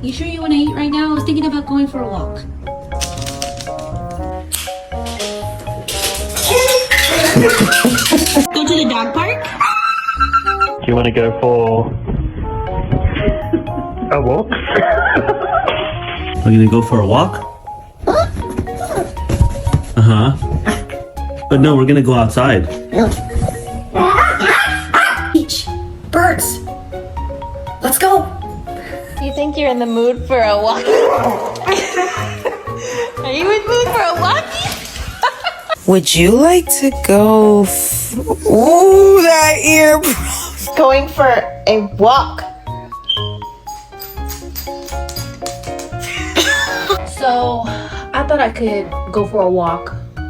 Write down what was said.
You sure you want to eat right now? I was thinking about going for a walk. Go to the dog park? Do you want to go for a walk? We're gonna go for a walk? Uh-huh. But no, we're gonna go outside. Beach. Birds. Let's go. Do you think you're in the mood for a walk? Are you in the mood for a walk? Would you like to go? Ooh, that ear. Going for a walk. So, I thought I could go for a walk